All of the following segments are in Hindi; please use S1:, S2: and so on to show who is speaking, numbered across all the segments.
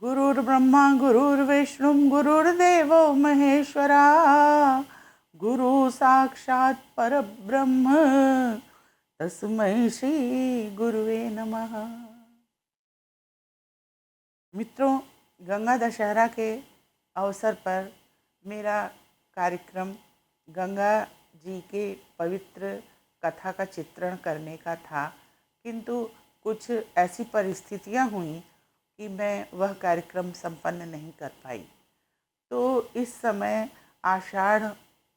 S1: गुरुर्ब्रह्मा गुरुर्विष्णु गुरुर्देवो महेश्वरा गुरु साक्षात् परब्रह्म तस्मै श्री गुरुवे नमः। मित्रों, गंगा दशहरा के अवसर पर मेरा कार्यक्रम गंगा जी के पवित्र कथा का चित्रण करने का था, किंतु कुछ ऐसी परिस्थितियां हुई कि मैं वह कार्यक्रम संपन्न नहीं कर पाई। तो इस समय आषाढ़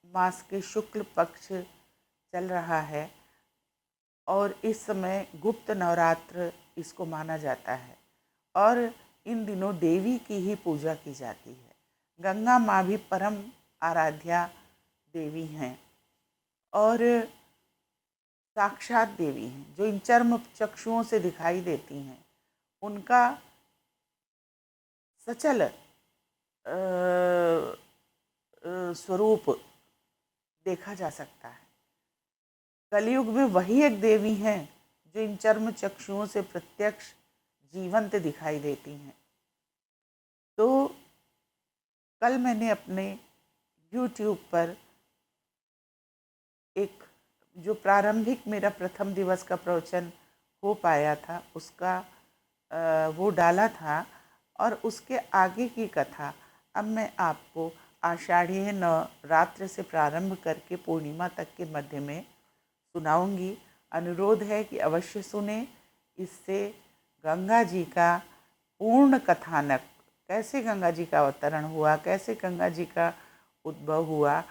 S1: मास के शुक्ल पक्ष चल रहा है और इस समय गुप्त नवरात्र इसको माना जाता है और इन दिनों देवी की ही पूजा की जाती है। गंगा माँ भी परम आराध्या देवी हैं और साक्षात देवी हैं, जो इन चर्म चक्षुओं से दिखाई देती हैं। उनका सचल स्वरूप देखा जा सकता है। कलयुग में वही एक देवी हैं जो इन चर्म चक्षुओं से प्रत्यक्ष जीवंत दिखाई देती हैं। तो कल मैंने अपने YouTube पर एक जो प्रारंभिक मेरा प्रथम दिवस का प्रवचन हो पाया था उसका वो डाला था और उसके आगे की कथा अब मैं आपको आषाढ़ीय नवरात्र से प्रारंभ करके पूर्णिमा तक के मध्य में सुनाऊंगी। अनुरोध है कि अवश्य सुने। इससे गंगा जी का पूर्ण कथानक, कैसे गंगा जी का अवतरण हुआ, कैसे गंगा जी का उद्भव हुआ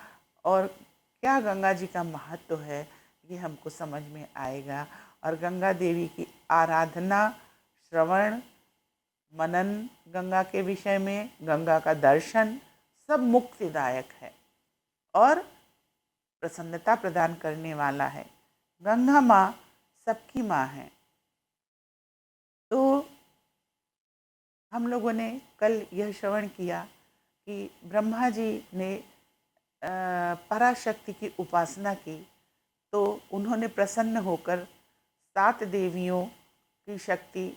S1: और क्या गंगा जी का महत्व है, ये हमको समझ में आएगा। और गंगा देवी की आराधना, श्रवण, मनन गंगा के विषय में, गंगा का दर्शन सब मुक्तिदायक है और प्रसन्नता प्रदान करने वाला है। गंगा माँ सबकी माँ है। तो हम लोगों ने कल यह श्रवण किया कि ब्रह्मा जी ने पराशक्ति की उपासना की तो उन्होंने प्रसन्न होकर 7 देवियों की शक्ति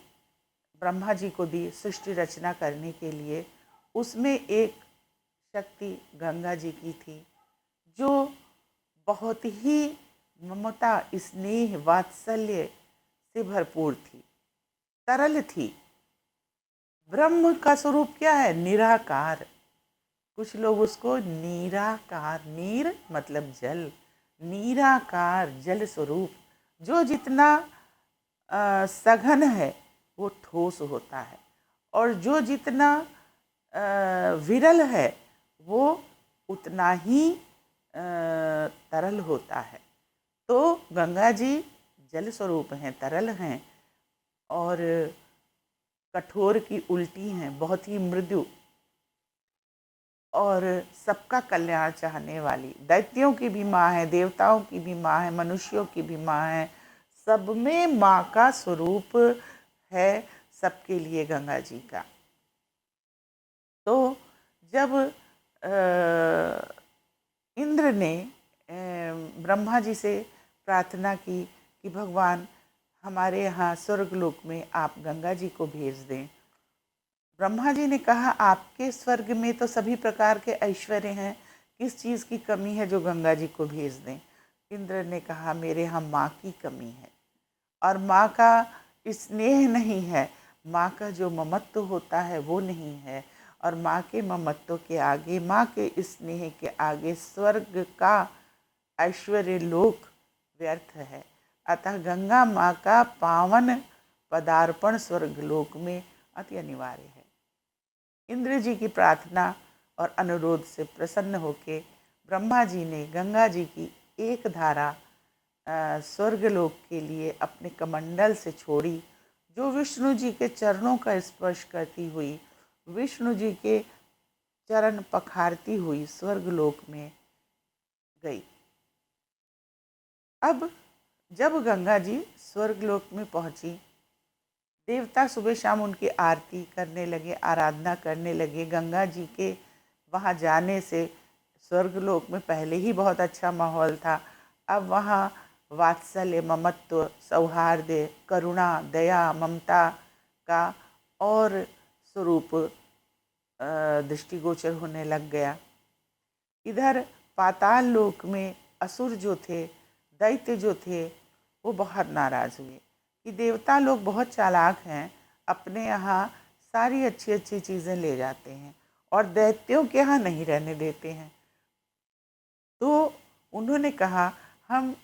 S1: ब्रह्मा जी को दी सृष्टि रचना करने के लिए। उसमें एक शक्ति गंगा जी की थी जो बहुत ही ममता, स्नेह, वात्सल्य से भरपूर थी, तरल थी। ब्रह्म का स्वरूप क्या है? निराकार। कुछ लोग उसको निराकार, नीर मतलब जल, निराकार जल स्वरूप, जो जितना सघन है वो ठोस होता है और जो जितना विरल है वो उतना ही तरल होता है। तो गंगा जी जल स्वरूप हैं, तरल हैं और कठोर की उल्टी हैं, बहुत ही मृदु और सबका कल्याण चाहने वाली। दैत्यों की भी माँ है, देवताओं की भी माँ है, मनुष्यों की भी माँ है। सब में माँ का स्वरूप है सबके लिए गंगा जी का। तो जब इंद्र ने ब्रह्मा जी से प्रार्थना की कि भगवान हमारे यहाँ स्वर्गलोक में आप गंगा जी को भेज दें, ब्रह्मा जी ने कहा आपके स्वर्ग में तो सभी प्रकार के ऐश्वर्य हैं, किस चीज़ की कमी है जो गंगा जी को भेज दें? इंद्र ने कहा मेरे यहाँ माँ की कमी है और माँ का स्नेह नहीं है, माँ का जो ममत्व होता है वो नहीं है और माँ के ममत्व के आगे, माँ के स्नेह के आगे स्वर्ग का ऐश्वर्य लोक व्यर्थ है। अतः गंगा माँ का पावन पदार्पण स्वर्गलोक में अति अनिवार्य है। इंद्र जी की प्रार्थना और अनुरोध से प्रसन्न होकर ब्रह्मा जी ने गंगा जी की एक धारा स्वर्गलोक के लिए अपने कमंडल से छोड़ी, जो विष्णु जी के चरणों का स्पर्श करती हुई, विष्णु जी के चरण पखारती हुई स्वर्गलोक में गई। अब जब गंगा जी स्वर्गलोक में पहुंची, देवता सुबह शाम उनकी आरती करने लगे, आराधना करने लगे। गंगा जी के वहाँ जाने से स्वर्गलोक में पहले ही बहुत अच्छा माहौल था, अब वहाँ वात्सल्य, ममत्व, सौहार्द, करुणा, दया, ममता का और स्वरूप दृष्टिगोचर होने लग गया। इधर पाताल लोक में असुर जो थे, दैत्य जो थे, वो बहुत नाराज़ हुए कि देवता लोग बहुत चालाक हैं, अपने यहाँ सारी अच्छी अच्छी चीज़ें ले जाते हैं और दैत्यों के यहाँ नहीं रहने देते हैं। तो उन्होंने कहा हम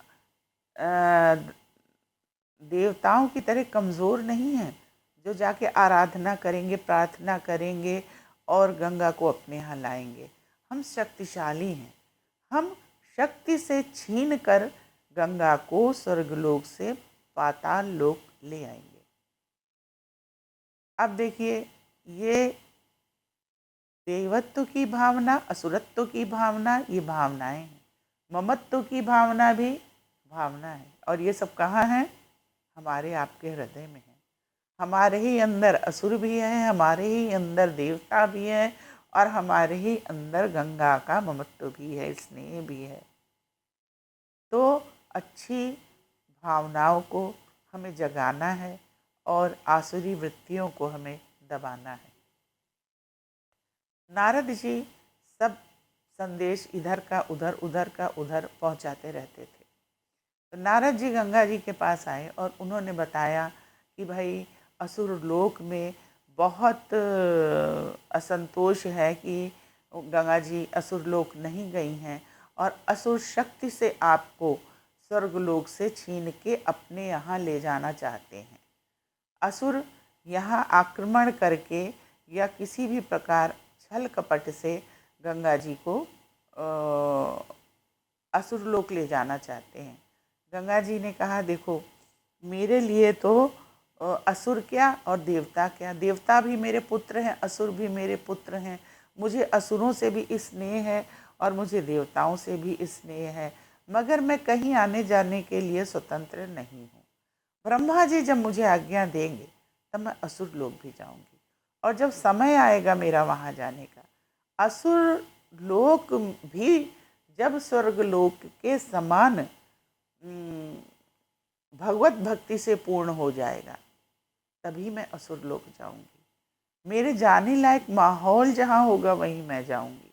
S1: देवताओं की तरह कमज़ोर नहीं हैं जो जाके आराधना करेंगे, प्रार्थना करेंगे और गंगा को अपने यहाँ लाएंगे। हम शक्तिशाली हैं, हम शक्ति से छीन कर गंगा को स्वर्गलोक से पाताल लोक ले आएंगे। अब देखिए, ये देवत्व की भावना, असुरत्व की भावना, ये भावनाएं हैं। ममत्व की भावना भी भावना है, और ये सब कहाँ है? हमारे आपके हृदय में है। हमारे ही अंदर असुर भी है, हमारे ही अंदर देवता भी है, और हमारे ही अंदर गंगा का ममत्व भी है, स्नेह भी है। तो अच्छी भावनाओं को हमें जगाना है और आसुरी वृत्तियों को हमें दबाना है। नारद जी सब संदेश इधर का उधर, उधर का उधर पहुंचाते रहते थे। तो नारद जी गंगा जी के पास आए और उन्होंने बताया कि भाई असुर लोक में बहुत असंतोष है कि गंगा जी असुर लोक नहीं गई हैं और असुर शक्ति से आपको स्वर्गलोक से छीन के अपने यहाँ ले जाना चाहते हैं। असुर यहाँ आक्रमण करके या किसी भी प्रकार छल कपट से गंगा जी को असुर लोक ले जाना चाहते हैं। गंगा जी ने कहा, देखो मेरे लिए तो असुर क्या और देवता क्या, देवता भी मेरे पुत्र हैं, असुर भी मेरे पुत्र हैं। मुझे असुरों से भी स्नेह है और मुझे देवताओं से भी स्नेह है, मगर मैं कहीं आने जाने के लिए स्वतंत्र नहीं हूँ। ब्रह्मा जी जब मुझे आज्ञा देंगे तब मैं असुर लोक भी जाऊंगी, और जब समय आएगा मेरा वहाँ जाने का, असुर लोक भी जब स्वर्ग लोक के समान भगवत भक्ति से पूर्ण हो जाएगा तभी मैं असुर लोक जाऊंगी। मेरे जाने लायक माहौल जहाँ होगा वहीं मैं जाऊंगी।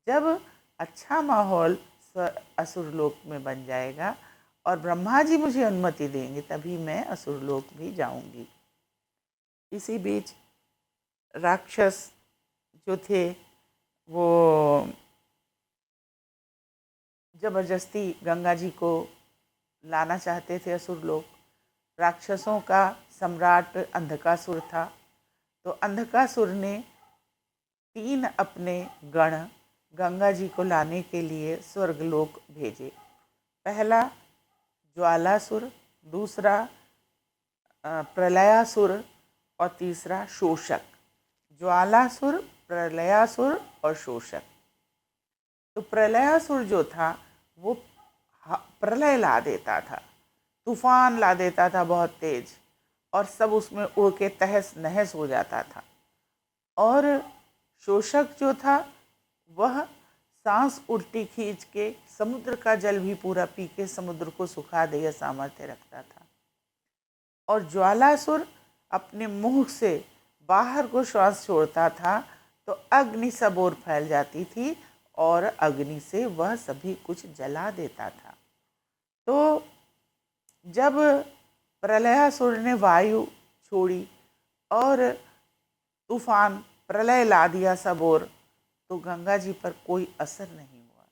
S1: जब अच्छा माहौल असुर लोक में बन जाएगा और ब्रह्मा जी मुझे अनुमति देंगे तभी मैं असुर लोक भी जाऊंगी। इसी बीच राक्षस जो थे वो जबरदस्ती गंगा जी को लाना चाहते थे असुर लोक। राक्षसों का सम्राट अंधकासुर था। तो अंधकासुर ने 3 अपने गण गंगा जी को लाने के लिए स्वर्गलोक भेजे। पहला ज्वालासुर, दूसरा प्रलयासुर और तीसरा शोषक। ज्वालासुर, प्रलयासुर और शोषक। तो प्रलयासुर जो था वो प्रलय ला देता था, तूफान ला देता था बहुत तेज, और सब उसमें उड़ के तहस नहस हो जाता था। और शोषक जो था वह सांस उल्टी खींच के समुद्र का जल भी पूरा पी के समुद्र को सुखा दे सामर्थ्य रखता था। और ज्वालासुर अपने मुंह से बाहर को श्वास छोड़ता था तो अग्नि सब ओर फैल जाती थी और अग्नि से वह सभी कुछ जला देता था। तो जब प्रलयासुर ने वायु छोड़ी और तूफान प्रलय ला दिया सब ओर, तो गंगा जी पर कोई असर नहीं हुआ,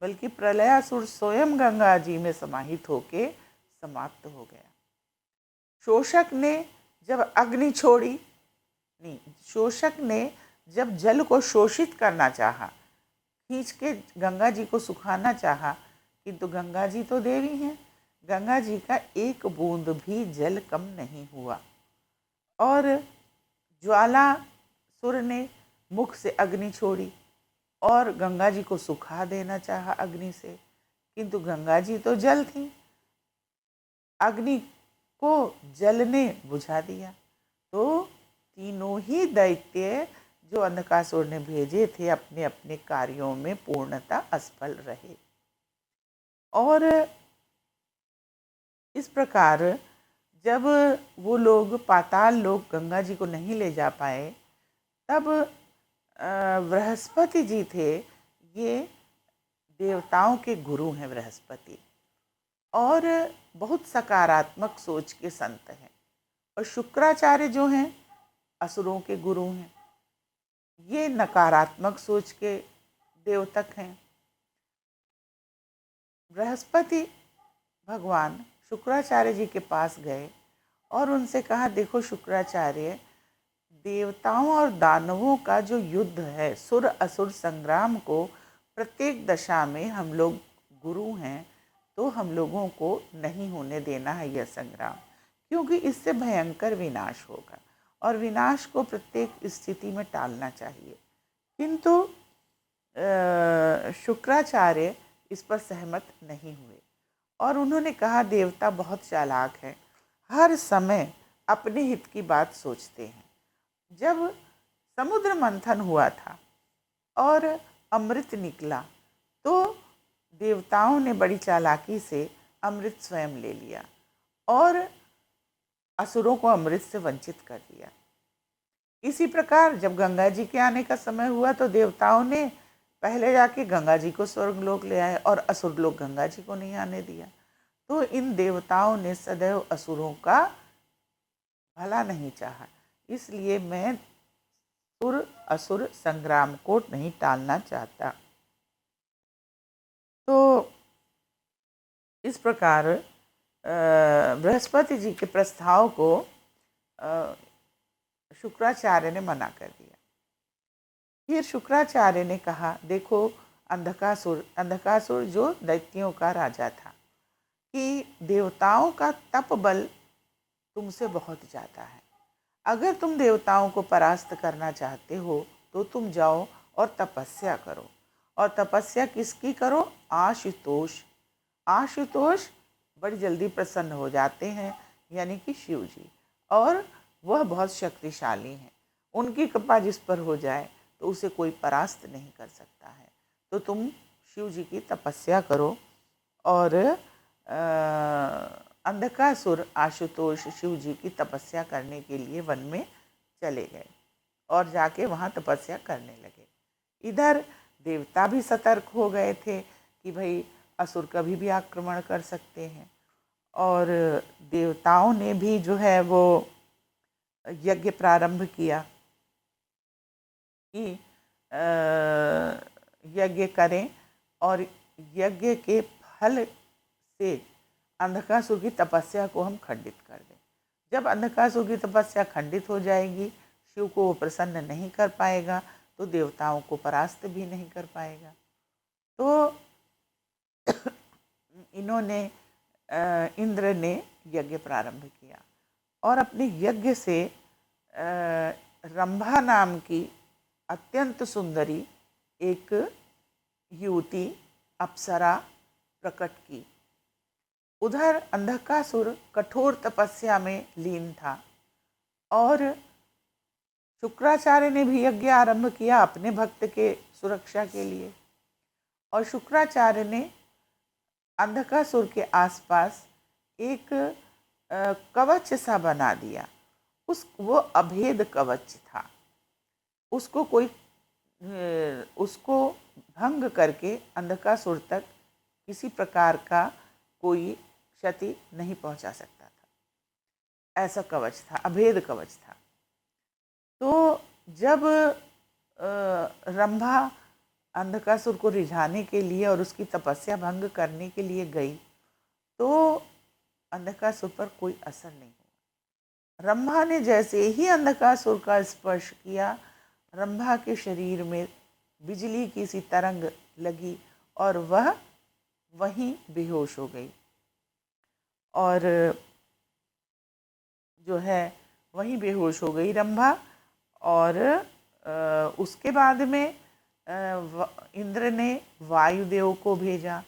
S1: बल्कि प्रलयासुर स्वयं गंगा जी में समाहित होके समाप्त हो गया। शोषक ने जब अग्नि छोड़ी, नहीं, शोषक ने जब जल को शोषित करना चाहा, खींच के गंगा जी को सुखाना चाहा, किंतु गंगा जी तो देवी हैं, गंगा जी का एक बूंद भी जल कम नहीं हुआ। और ज्वालासुर ने मुख से अग्नि छोड़ी और गंगा जी को सुखा देना चाहा अग्नि से, किंतु गंगा जी तो जल थी, अग्नि को जल ने बुझा दिया। तो तीनों ही दैत्य जो अंधकासुर ने भेजे थे अपने अपने कार्यों में पूर्णतः असफल रहे। और इस प्रकार जब वो लोग पाताल लोक गंगा जी को नहीं ले जा पाए तब बृहस्पति जी थे, ये देवताओं के गुरु हैं बृहस्पति, और बहुत सकारात्मक सोच के संत हैं। और शुक्राचार्य जो हैं असुरों के गुरु हैं, ये नकारात्मक सोच के देवतक हैं। बृहस्पति भगवान शुक्राचार्य जी के पास गए और उनसे कहा, देखो शुक्राचार्य, देवताओं और दानवों का जो युद्ध है, सुर असुर संग्राम को प्रत्येक दशा में हम लोग गुरु हैं, तो हम लोगों को नहीं होने देना है यह संग्राम, क्योंकि इससे भयंकर विनाश होगा और विनाश को प्रत्येक स्थिति में टालना चाहिए। किंतु शुक्राचार्य इस पर सहमत नहीं हुए और उन्होंने कहा, देवता बहुत चालाक हैं, हर समय अपने हित की बात सोचते हैं। जब समुद्र मंथन हुआ था और अमृत निकला, तो देवताओं ने बड़ी चालाकी से अमृत स्वयं ले लिया और असुरों को अमृत से वंचित कर दिया। इसी प्रकार जब गंगा जी के आने का समय हुआ, तो देवताओं ने पहले जाके गंगा जी को स्वर्गलोक ले आए और असुर लोग गंगा जी को नहीं आने दिया। तो इन देवताओं ने सदैव असुरों का भला नहीं चाहा, इसलिए मैं सुर असुर संग्राम को नहीं टालना चाहता। तो इस प्रकार बृहस्पति जी के प्रस्ताव को शुक्राचार्य ने मना कर दिया। फिर शुक्राचार्य ने कहा, देखो अंधकासुर जो दैत्यों का राजा था, कि देवताओं का तप बल तुमसे बहुत ज़्यादा है। अगर तुम देवताओं को परास्त करना चाहते हो तो तुम जाओ और तपस्या करो। और तपस्या किसकी करो? आशुतोष। आशुतोष बड़ी जल्दी प्रसन्न हो जाते हैं, यानी कि शिव जी, और वह बहुत शक्तिशाली हैं। उनकी कृपा जिस पर हो जाए तो उसे कोई परास्त नहीं कर सकता है। तो तुम शिव जी की तपस्या करो। और अंधकासुर आशुतोष शिव जी की तपस्या करने के लिए वन में चले गए और जाके वहाँ तपस्या करने लगे। इधर देवता भी सतर्क हो गए थे कि भाई असुर कभी भी आक्रमण कर सकते हैं, और देवताओं ने भी जो है वो यज्ञ प्रारंभ किया कि यज्ञ करें और यज्ञ के फल से अंधकासुर की तपस्या को हम खंडित कर दें। जब अंधकासुर की तपस्या खंडित हो जाएगी, शिव को वो प्रसन्न नहीं कर पाएगा, तो देवताओं को परास्त भी नहीं कर पाएगा। तो इन्होंने इंद्र ने यज्ञ प्रारंभ किया और अपने यज्ञ से रंभा नाम की अत्यंत सुंदरी एक युवती अप्सरा प्रकट की। उधर अंधकासुर कठोर तपस्या में लीन था और शुक्राचार्य ने भी यज्ञ आरंभ किया अपने भक्त के सुरक्षा के लिए। और शुक्राचार्य ने अंधकासुर के आसपास एक कवच सा बना दिया। वो अभेद कवच था, उसको भंग करके अंधकासुर तक किसी प्रकार का कोई क्षति नहीं पहुंचा सकता था। ऐसा कवच था, अभेद कवच था। तो जब रंभा अंधकासुर को रिझाने के लिए और उसकी तपस्या भंग करने के लिए गई, तो अंधकासुर पर कोई असर नहीं हुआ। रंभा ने जैसे ही अंधकासुर का स्पर्श किया, रंभा के शरीर में बिजली की सी तरंग लगी और वह वहीं बेहोश हो गई और जो है वहीं बेहोश हो गई रंभा। और उसके बाद में इंद्र ने वायुदेव को भेजा,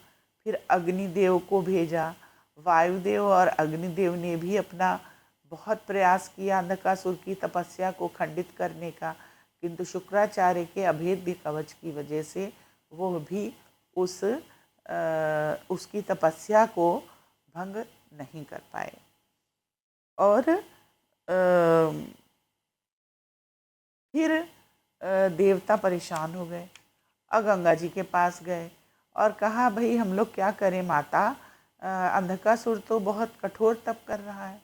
S1: फिर अग्निदेव को भेजा। वायुदेव और अग्निदेव ने भी अपना बहुत प्रयास किया अंधकासुर की तपस्या को खंडित करने का, किंतु शुक्राचार्य के अभेद्य कवच की वजह से वो भी उसकी तपस्या को भंग नहीं कर पाए। और फिर देवता परेशान हो गए और गंगा जी के पास गए और कहा, भाई हम लोग क्या करें माता, अंधकासुर तो बहुत कठोर तप कर रहा है।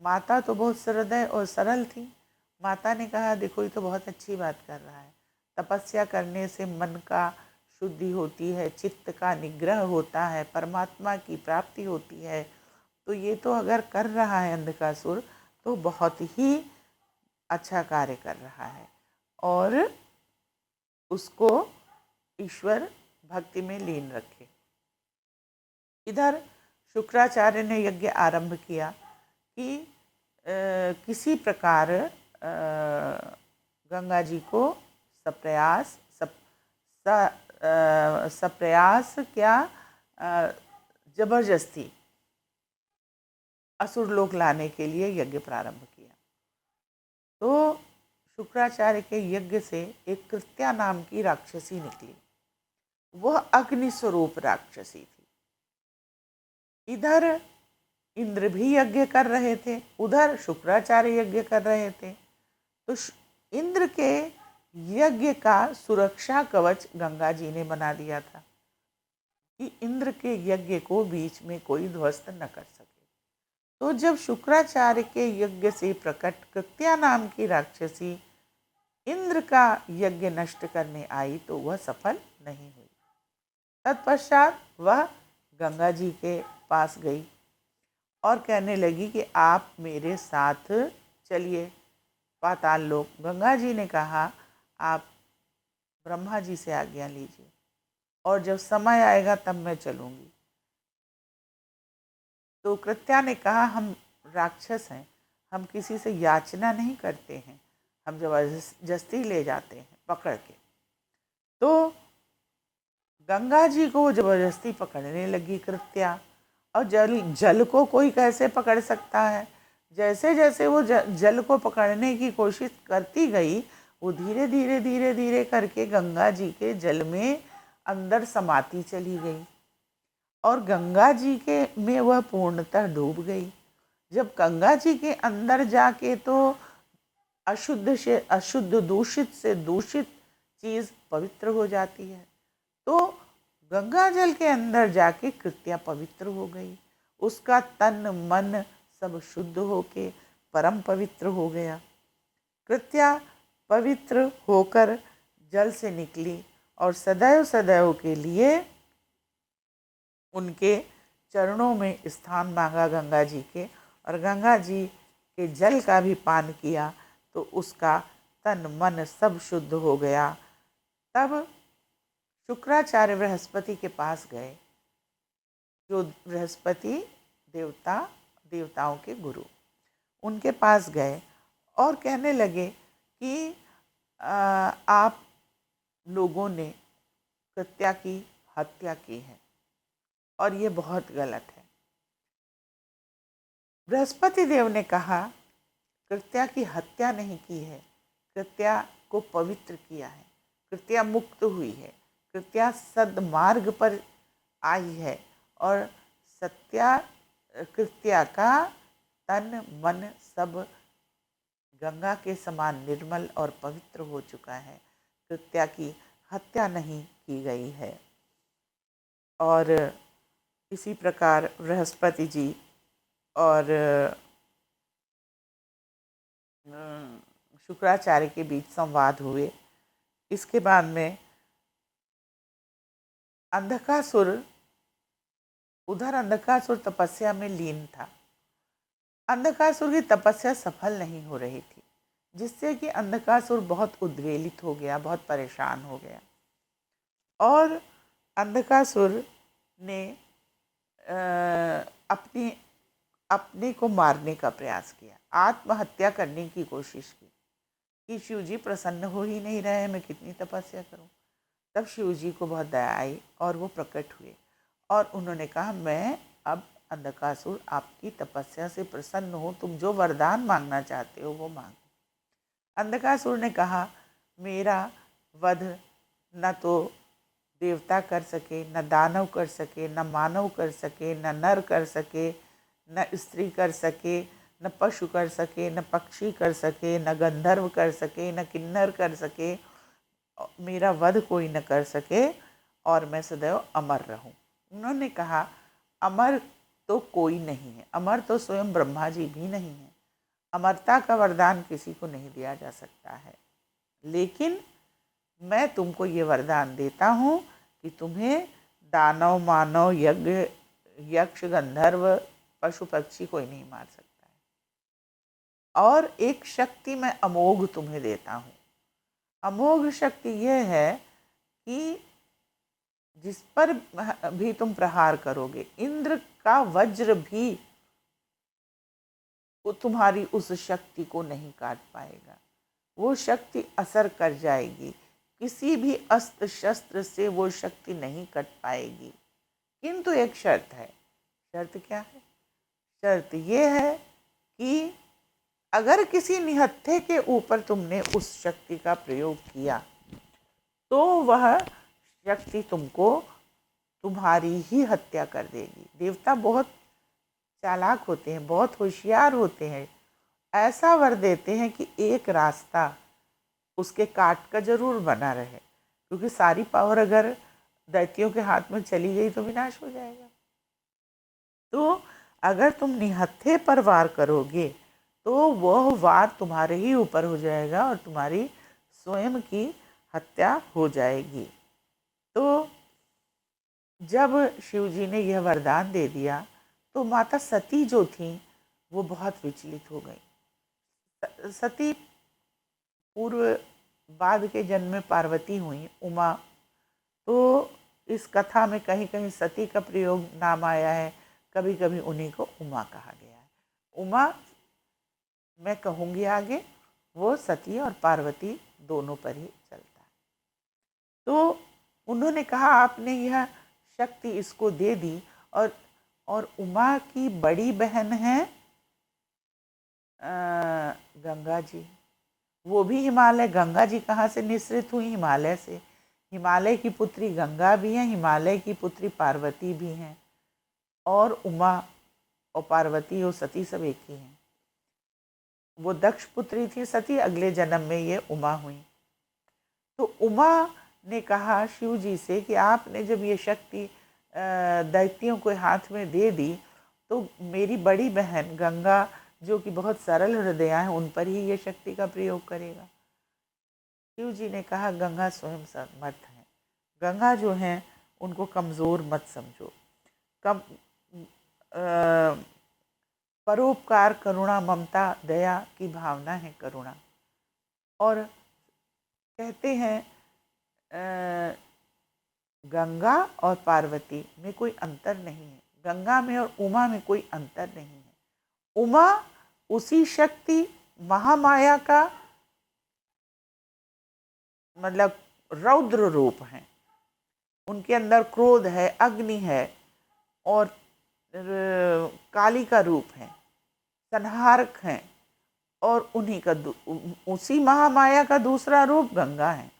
S1: माता तो बहुत सहृदय और सरल थी। माता ने कहा, देखो ये तो बहुत अच्छी बात कर रहा है, तपस्या करने से मन का शुद्धि होती है, चित्त का निग्रह होता है, परमात्मा की प्राप्ति होती है। तो ये तो अगर कर रहा है अंधकासुर तो बहुत ही अच्छा कार्य कर रहा है और उसको ईश्वर भक्ति में लीन रखे। इधर शुक्राचार्य ने यज्ञ आरंभ किया कि किसी प्रकार गंगा जी को सप्रयास क्या जबरदस्ती असुर लोक लाने के लिए यज्ञ प्रारंभ किया। तो शुक्राचार्य के यज्ञ से एक कृत्या नाम की राक्षसी निकली। वह अग्नि स्वरूप राक्षसी थी। इधर इंद्र भी यज्ञ कर रहे थे, उधर शुक्राचार्य यज्ञ कर रहे थे। तो इंद्र के यज्ञ का सुरक्षा कवच गंगा जी ने बना दिया था कि इंद्र के यज्ञ को बीच में कोई ध्वस्त न कर सके। तो जब शुक्राचार्य के यज्ञ से प्रकट कृत्या नाम की राक्षसी इंद्र का यज्ञ नष्ट करने आई तो वह सफल नहीं हुई। तत्पश्चात वह गंगा जी के पास गई और कहने लगी कि आप मेरे साथ चलिए पाताल लोक। गंगा जी ने कहा, आप ब्रह्मा जी से आज्ञा लीजिए और जब समय आएगा तब मैं चलूँगी। तो कृत्या ने कहा, हम राक्षस हैं, हम किसी से याचना नहीं करते हैं, हम जबरदस्ती ले जाते हैं पकड़ के। तो गंगा जी को जबरदस्ती पकड़ने लगी कृत्या। और जल को कोई कैसे पकड़ सकता है। जैसे जैसे वो जल को पकड़ने की कोशिश करती गई, वो धीरे धीरे धीरे धीरे करके गंगा जी के जल में अंदर समाती चली गई और गंगा जी के में वह पूर्णतः डूब गई। जब गंगा जी के अंदर जाके तो अशुद्ध से अशुद्ध, दूषित से दूषित चीज़ पवित्र हो जाती है। तो गंगा जल के अंदर जाके कृत्या पवित्र हो गई। उसका तन मन सब शुद्ध होके परम पवित्र हो गया। कृत्या पवित्र होकर जल से निकली और सदैव सदैव के लिए उनके चरणों में स्थान मांगा गंगा जी के, और गंगा जी के जल का भी पान किया तो उसका तन मन सब शुद्ध हो गया। तब शुक्राचार्य बृहस्पति के पास गए, जो बृहस्पति देवताओं के गुरु, उनके पास गए और कहने लगे कि आप लोगों ने कृत्या की हत्या की है और ये बहुत गलत है। बृहस्पति देव ने कहा, कृत्या की हत्या नहीं की है, कृत्या को पवित्र किया है, कृत्या मुक्त हुई है, कृत्या सद्मार्ग पर आई है और कृत्या का तन मन सब गंगा के समान निर्मल और पवित्र हो चुका है। कृत्या की हत्या नहीं की गई है। और इसी प्रकार बृहस्पति जी और शुक्राचार्य के बीच संवाद हुए। इसके बाद में अंधकासुर तपस्या में लीन था। अंधकासुर की तपस्या सफल नहीं हो रही थी, जिससे कि अंधकासुर बहुत उद्वेलित हो गया, बहुत परेशान हो गया और अंधकासुर ने अपने को मारने का प्रयास किया, आत्महत्या करने की कोशिश की कि शिव जी प्रसन्न हो ही नहीं रहे, मैं कितनी तपस्या करूं। तब शिव जी को बहुत दया आई और वो प्रकट हुए और उन्होंने कहा, मैं अब अंधकासुर आपकी तपस्या से प्रसन्न हूँ, तुम जो वरदान मांगना चाहते हो वो मांगो। अंधकासुर ने कहा, मेरा वध न तो देवता कर सके, न दानव कर सके, न मानव कर सके, न नर कर सके, न स्त्री कर सके, न पशु कर सके, न पक्षी कर सके, न गंधर्व कर सके, न किन्नर कर सके, मेरा वध कोई न कर सके और मैं सदैव अमर रहूं। उन्होंने कहा अमर तो कोई नहीं है, अमर तो स्वयं ब्रह्मा जी भी नहीं है। अमरता का वरदान किसी को नहीं दिया जा सकता है, लेकिन मैं तुमको ये वरदान देता हूँ कि तुम्हें दानव मानव यज्ञ यक्ष गंधर्व पशु पक्षी कोई नहीं मार सकता है। और एक शक्ति मैं अमोघ तुम्हें देता हूँ। अमोघ शक्ति यह है कि जिस पर भी तुम प्रहार करोगे, इंद्र का वज्र भी वो तुम्हारी उस शक्ति को नहीं काट पाएगा, वो शक्ति असर कर जाएगी। किसी भी अस्त्र शस्त्र से वो शक्ति नहीं कट पाएगी। किंतु एक शर्त है। शर्त क्या है? शर्त ये है कि अगर किसी निहत्थे के ऊपर तुमने उस शक्ति का प्रयोग किया तो वह शक्ति तुमको तुम्हारी ही हत्या कर देगी। देवता बहुत चालाक होते हैं, बहुत होशियार होते हैं। ऐसा वर देते हैं कि एक रास्ता उसके काट का जरूर बना रहे, क्योंकि सारी पावर अगर दैत्यों के हाथ में चली गई तो विनाश हो जाएगा। तो अगर तुम निहत्थे पर वार करोगे तो वह वार तुम्हारे ही ऊपर हो जाएगा और तुम्हारी स्वयं की हत्या हो जाएगी। तो जब शिव जी ने यह वरदान दे दिया तो माता सती जो थी वो बहुत विचलित हो गई। सती पूर्व बाद के जन्म में पार्वती हुई, उमा। तो इस कथा में कहीं कहीं सती का प्रयोग नाम आया है, कभी कभी उन्हीं को उमा कहा गया है। उमा मैं कहूँगी आगे, वो सती और पार्वती दोनों पर ही चलता है। तो उन्होंने कहा आपने यह शक्ति इसको दे दी, और उमा की बड़ी बहन है गंगा जी, वो भी हिमालय। गंगा जी कहाँ से निसृत हुई? हिमालय से। हिमालय की पुत्री गंगा भी हैं, हिमालय की पुत्री पार्वती भी हैं, और उमा और पार्वती और सती सब एक ही हैं। वो दक्ष पुत्री थी सती, अगले जन्म में ये उमा हुई। तो उमा ने कहा शिव जी से कि आपने जब ये शक्ति दैत्यों के हाथ में दे दी तो मेरी बड़ी बहन गंगा जो कि बहुत सरल हृदया है उन पर ही ये शक्ति का प्रयोग करेगा। शिव जी ने कहा गंगा स्वयं समर्थ है। गंगा जो हैं उनको कमज़ोर मत समझो। कम परोपकार, करुणा, ममता, दया की भावना है करुणा। और कहते हैं गंगा और पार्वती में कोई अंतर नहीं है, गंगा में और उमा में कोई अंतर नहीं है। उमा उसी शक्ति महामाया का मतलब रौद्र रूप है। उनके अंदर क्रोध है, अग्नि है और काली का रूप है, संहारक हैं। और उन्हीं का उसी महामाया का दूसरा रूप गंगा है,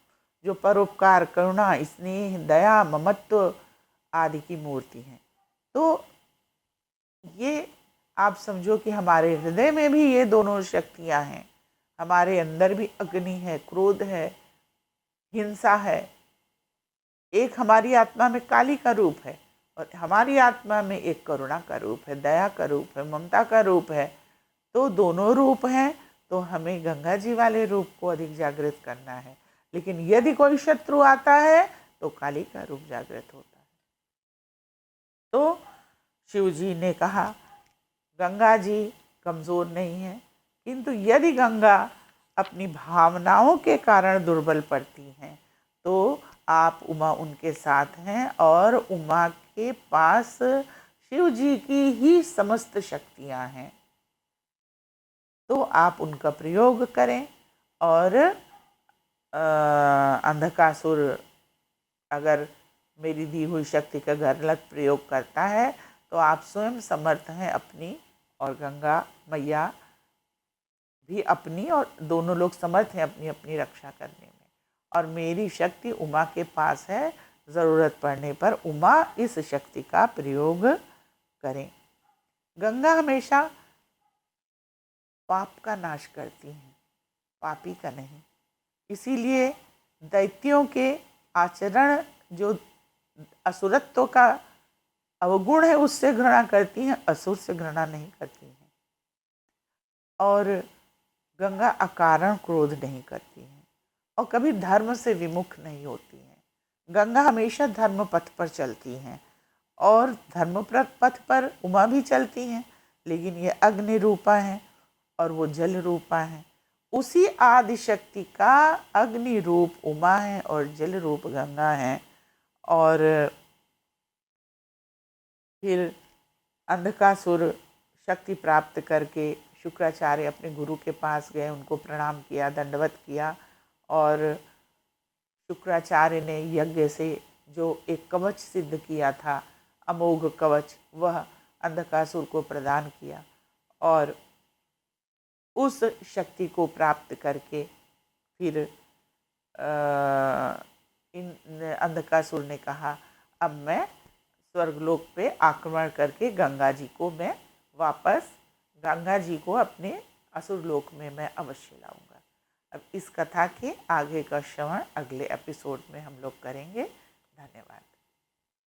S1: जो परोपकार, करुणा, स्नेह, दया, ममत्व आदि की मूर्ति है। तो ये आप समझो कि हमारे हृदय में भी ये दोनों शक्तियाँ हैं। हमारे अंदर भी अग्नि है, क्रोध है, हिंसा है। एक हमारी आत्मा में काली का रूप है और हमारी आत्मा में एक करुणा का रूप है, दया का रूप है, ममता का रूप है। तो दोनों रूप हैं, तो हमें गंगा जी वाले रूप को अधिक जागृत करना है। लेकिन यदि कोई शत्रु आता है तो काली का रूप जागृत होता है। तो शिव जी ने कहा गंगा जी कमज़ोर नहीं है, किंतु यदि गंगा अपनी भावनाओं के कारण दुर्बल पड़ती हैं तो आप उमा उनके साथ हैं और उमा के पास शिव जी की ही समस्त शक्तियाँ हैं। तो आप उनका प्रयोग करें। और अंधकासुर अगर मेरी दी हुई शक्ति का गलत प्रयोग करता है तो आप स्वयं समर्थ हैं अपनी, और गंगा मैया भी अपनी, और दोनों लोग समर्थ हैं अपनी अपनी रक्षा करने में। और मेरी शक्ति उमा के पास है, ज़रूरत पड़ने पर उमा इस शक्ति का प्रयोग करें। गंगा हमेशा पाप का नाश करती हैं, पापी का नहीं। इसीलिए दैत्यों के आचरण जो असुरत्व का अवगुण है उससे घृणा करती हैं, असुर से घृणा नहीं करती हैं। और गंगा अकारण क्रोध नहीं करती हैं और कभी धर्म से विमुख नहीं होती हैं। गंगा हमेशा धर्म पथ पर चलती हैं और धर्म पथ पर उमा भी चलती हैं, लेकिन ये अग्नि रूपा हैं और वो जल रूपा हैं। उसी आदि शक्ति का अग्नि रूप उमा है और जल रूप गंगा है। और फिर अंधकासुर शक्ति प्राप्त करके शुक्राचार्य अपने गुरु के पास गए, उनको प्रणाम किया, दंडवत किया और शुक्राचार्य ने यज्ञ से जो एक कवच सिद्ध किया था, अमोघ कवच, वह अंधकासुर को प्रदान किया और उस शक्ति को प्राप्त करके फिर इन अंधकासुर ने कहा, अब मैं स्वर्गलोक पे आक्रमण करके गंगा जी को मैं वापस गंगा जी को अपने असुर लोक में मैं अवश्य लाऊंगा। अब इस कथा के आगे का श्रवण अगले एपिसोड में हम लोग करेंगे। धन्यवाद।